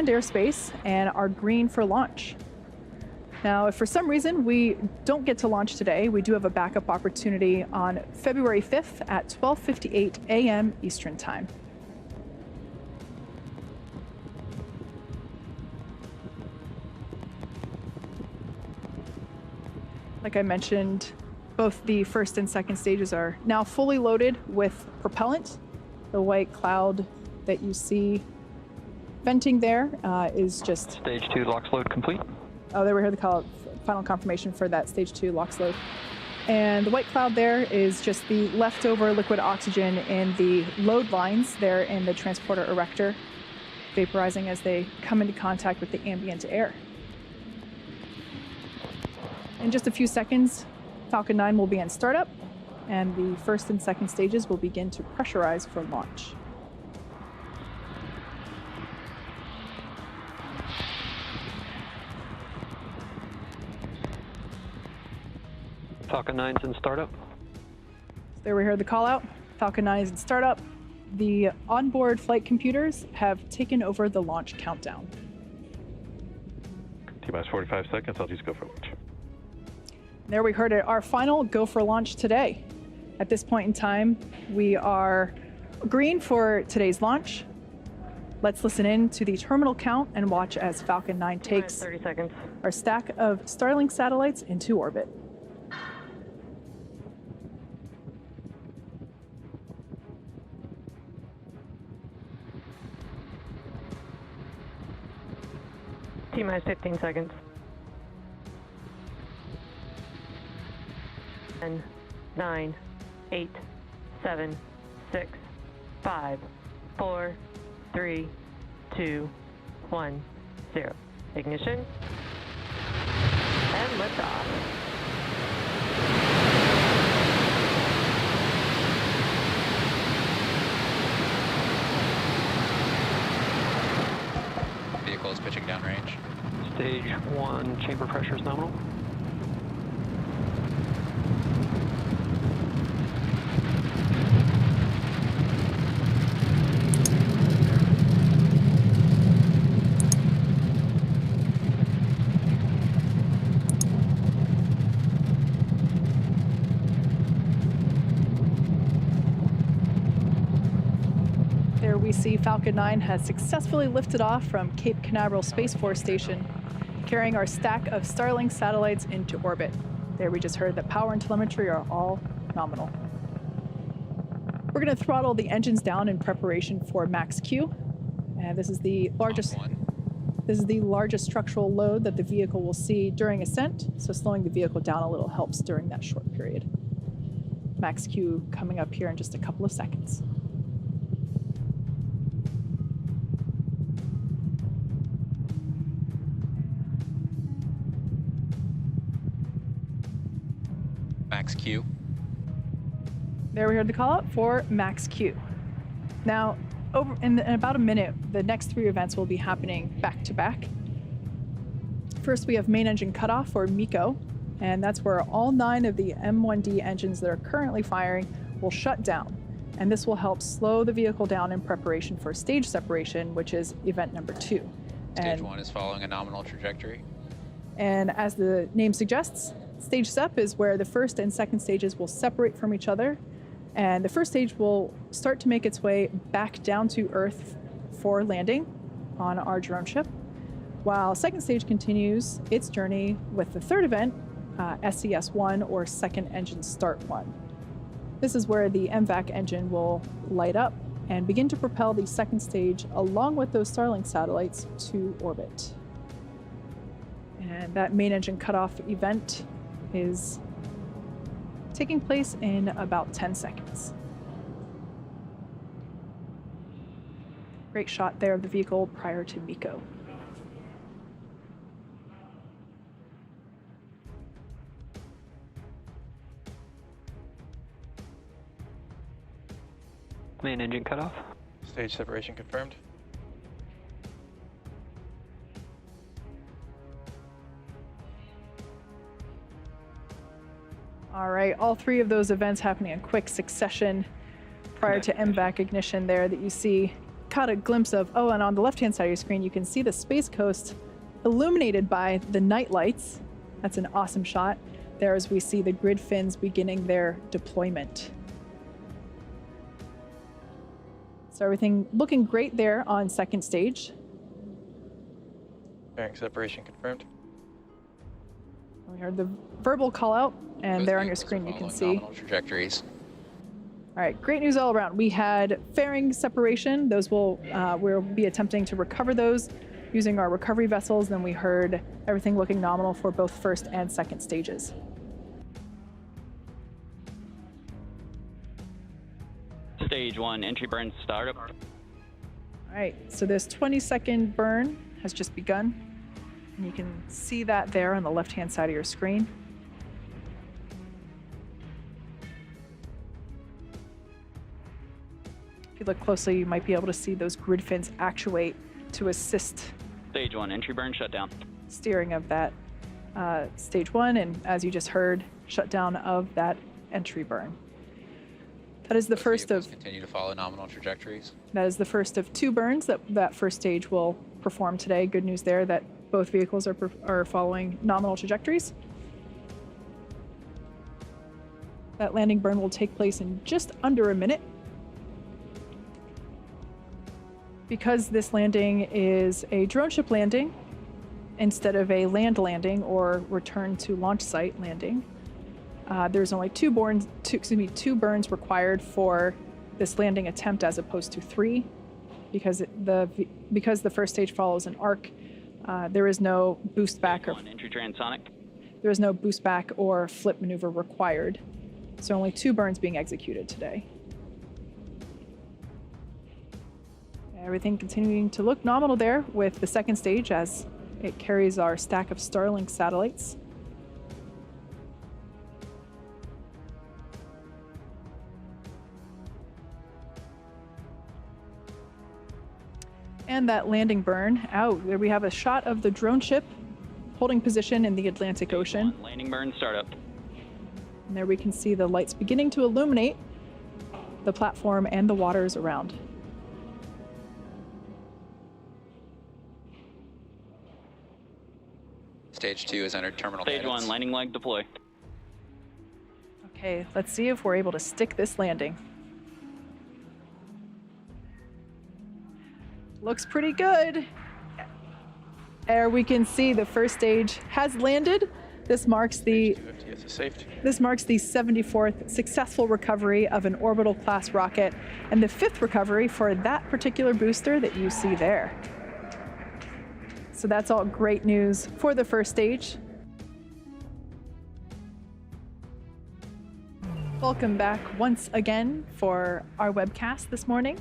and airspace and are green for launch. Now, if for some reason we don't get to launch today, we do have a backup opportunity on February 5th at 12:58 a.m. Eastern Time. Like I mentioned, both the first and second stages are now fully loaded with propellant. The white cloud that you see venting there is just... Stage 2 LOX load complete. Oh, there we heard the call, final confirmation for that Stage 2 LOX load. And the white cloud there is just the leftover liquid oxygen in the load lines there in the transporter erector, vaporizing as they come into contact with the ambient air. In just a few seconds, Falcon 9 will be in startup, and the first and second stages will begin to pressurize for launch. Falcon 9's in startup. There we heard the call out. Falcon 9 is in startup. The onboard flight computers have taken over the launch countdown. T-minus 45 seconds, I'll just go for launch. There we heard it, our final go for launch today. At this point in time, we are green for today's launch. Let's listen in to the terminal count and watch as Falcon 9 takes 30 seconds. our stack of Starlink satellites into orbit. T-minus 15 seconds. 10, 9, 8, 7, 6, 5, 4, 3, 2, 1, 0. Ignition. And liftoff. Vehicle is pitching downrange. Stage 1 chamber pressure is nominal. There we see Falcon 9 has successfully lifted off from Cape Canaveral Space Force Station, carrying our stack of Starlink satellites into orbit. There we just heard that power and telemetry are all nominal. We're going to throttle the engines down in preparation for max Q. And this is the largest structural load that the vehicle will see during ascent, so slowing the vehicle down a little helps during that short period. Max Q coming up here in just a couple of seconds. Max Q. There we heard the call out for max Q. Now, in about a minute, the next three events will be happening back to back. First, we have main engine cutoff, or MECO, and that's where all 9 of the M1D engines that are currently firing will shut down. And this will help slow the vehicle down in preparation for stage separation, which is event number 2. Stage 1 is following a nominal trajectory. And as the name suggests, stage SEP is where the first and second stages will separate from each other. And the first stage will start to make its way back down to Earth for landing on our drone ship, while second stage continues its journey with the third event, SES-1, or Second Engine Start 1. This is where the MVAC engine will light up and begin to propel the second stage along with those Starlink satellites to orbit. And that main engine cutoff event is taking place in about 10 seconds. Great shot there of the vehicle prior to MECO. Main engine cutoff. Stage separation confirmed. All right, all 3 of those events happening in quick succession prior to MVAC ignition there that you see caught a glimpse of, oh, and on the left-hand side of your screen, you can see the Space Coast illuminated by the night lights. That's an awesome shot. There as we see the grid fins beginning their deployment. So everything looking great there on second stage. Bearing separation confirmed. We heard the verbal call out, and Both there on your vehicles screen are you can following see. nominal trajectories. All right, great news all around. We had fairing separation. Those we'll be attempting to recover those using our recovery vessels. Then we heard everything looking nominal for both first and second stages. Stage 1, entry burn startup. All right, so this 20-second burn has just begun. And you can see that there on the left-hand side of your screen. If you look closely, you might be able to see those grid fins actuate to assist Stage 1, entry burn shutdown. steering of that stage 1, and as you just heard, shutdown of that entry burn. That is the Both first vehicles of continue to follow nominal trajectories. that is the first of 2 burns that first stage will perform today. Good news there that both vehicles are following nominal trajectories. That landing burn will take place in just under a minute. Because this landing is a drone ship landing instead of a land landing or return to launch site landing, there's only 2 burns required for this landing attempt as opposed to 3, because the first stage follows an arc. There is no boost back or Entry transonic. there is no boost back or flip maneuver required. So only 2 burns being executed today. Everything continuing to look nominal there with the second stage as it carries our stack of Starlink satellites. And that landing burn out. There we have a shot of the drone ship holding position in the Atlantic Stage Ocean. 1, landing burn startup. And there we can see the lights beginning to illuminate the platform and the waters around. Stage 2 has entered terminal Stage guidance. 1, landing leg deploy. Okay, let's see if we're able to stick this landing. Looks pretty good. There we can see the first stage has landed. This marks the 250 is safety. This marks the 74th successful recovery of an orbital class rocket and the 5th recovery for that particular booster that you see there. So that's all great news for the first stage. Welcome back once again for our webcast this morning.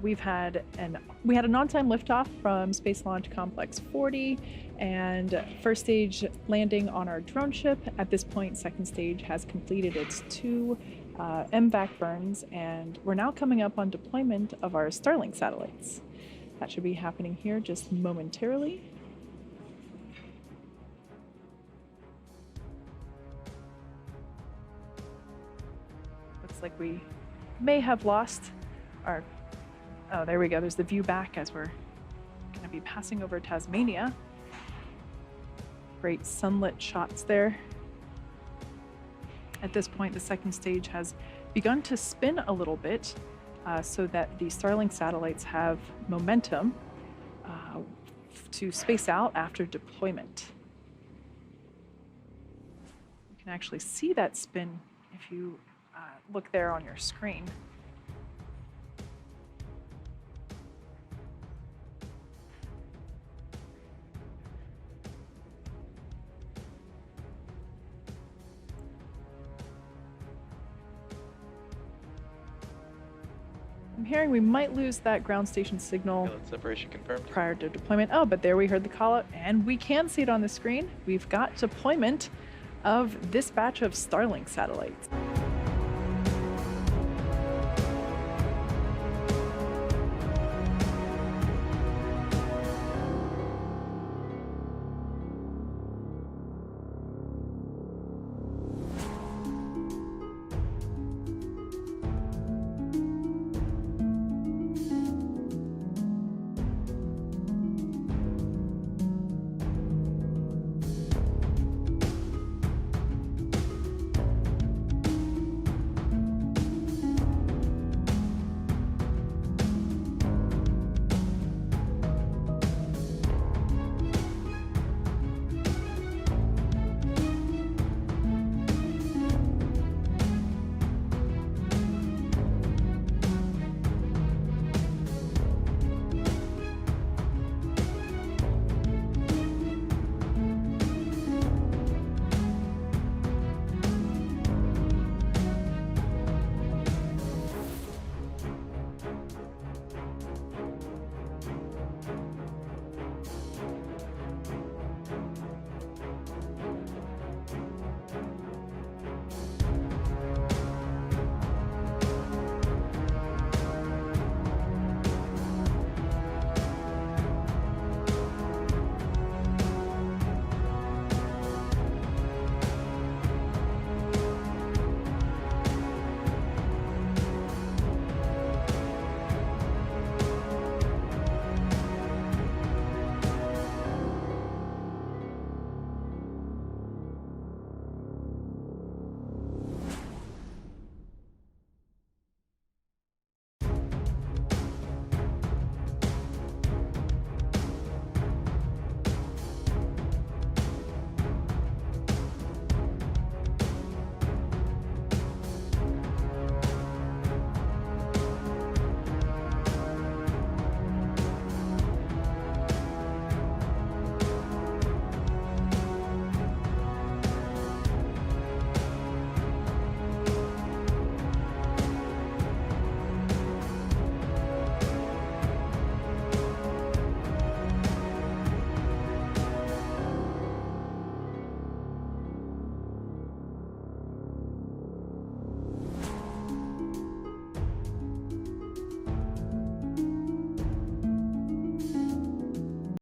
We had an on-time liftoff from Space Launch Complex 40 and first stage landing on our drone ship. At this point, second stage has completed its 2 MVAC burns, and we're now coming up on deployment of our Starlink satellites. That should be happening here just momentarily. Looks like we may have lost our... Oh, there we go. There's the view back as we're going to be passing over Tasmania. Great sunlit shots there. At this point, the second stage has begun to spin a little bit so that the Starlink satellites have momentum to space out after deployment. You can actually see that spin if you look there on your screen. I'm hearing we might lose that ground station signal Pilot separation confirmed. prior to deployment. Oh, but there we heard the call out, and we can see it on the screen. We've got deployment of this batch of Starlink satellites.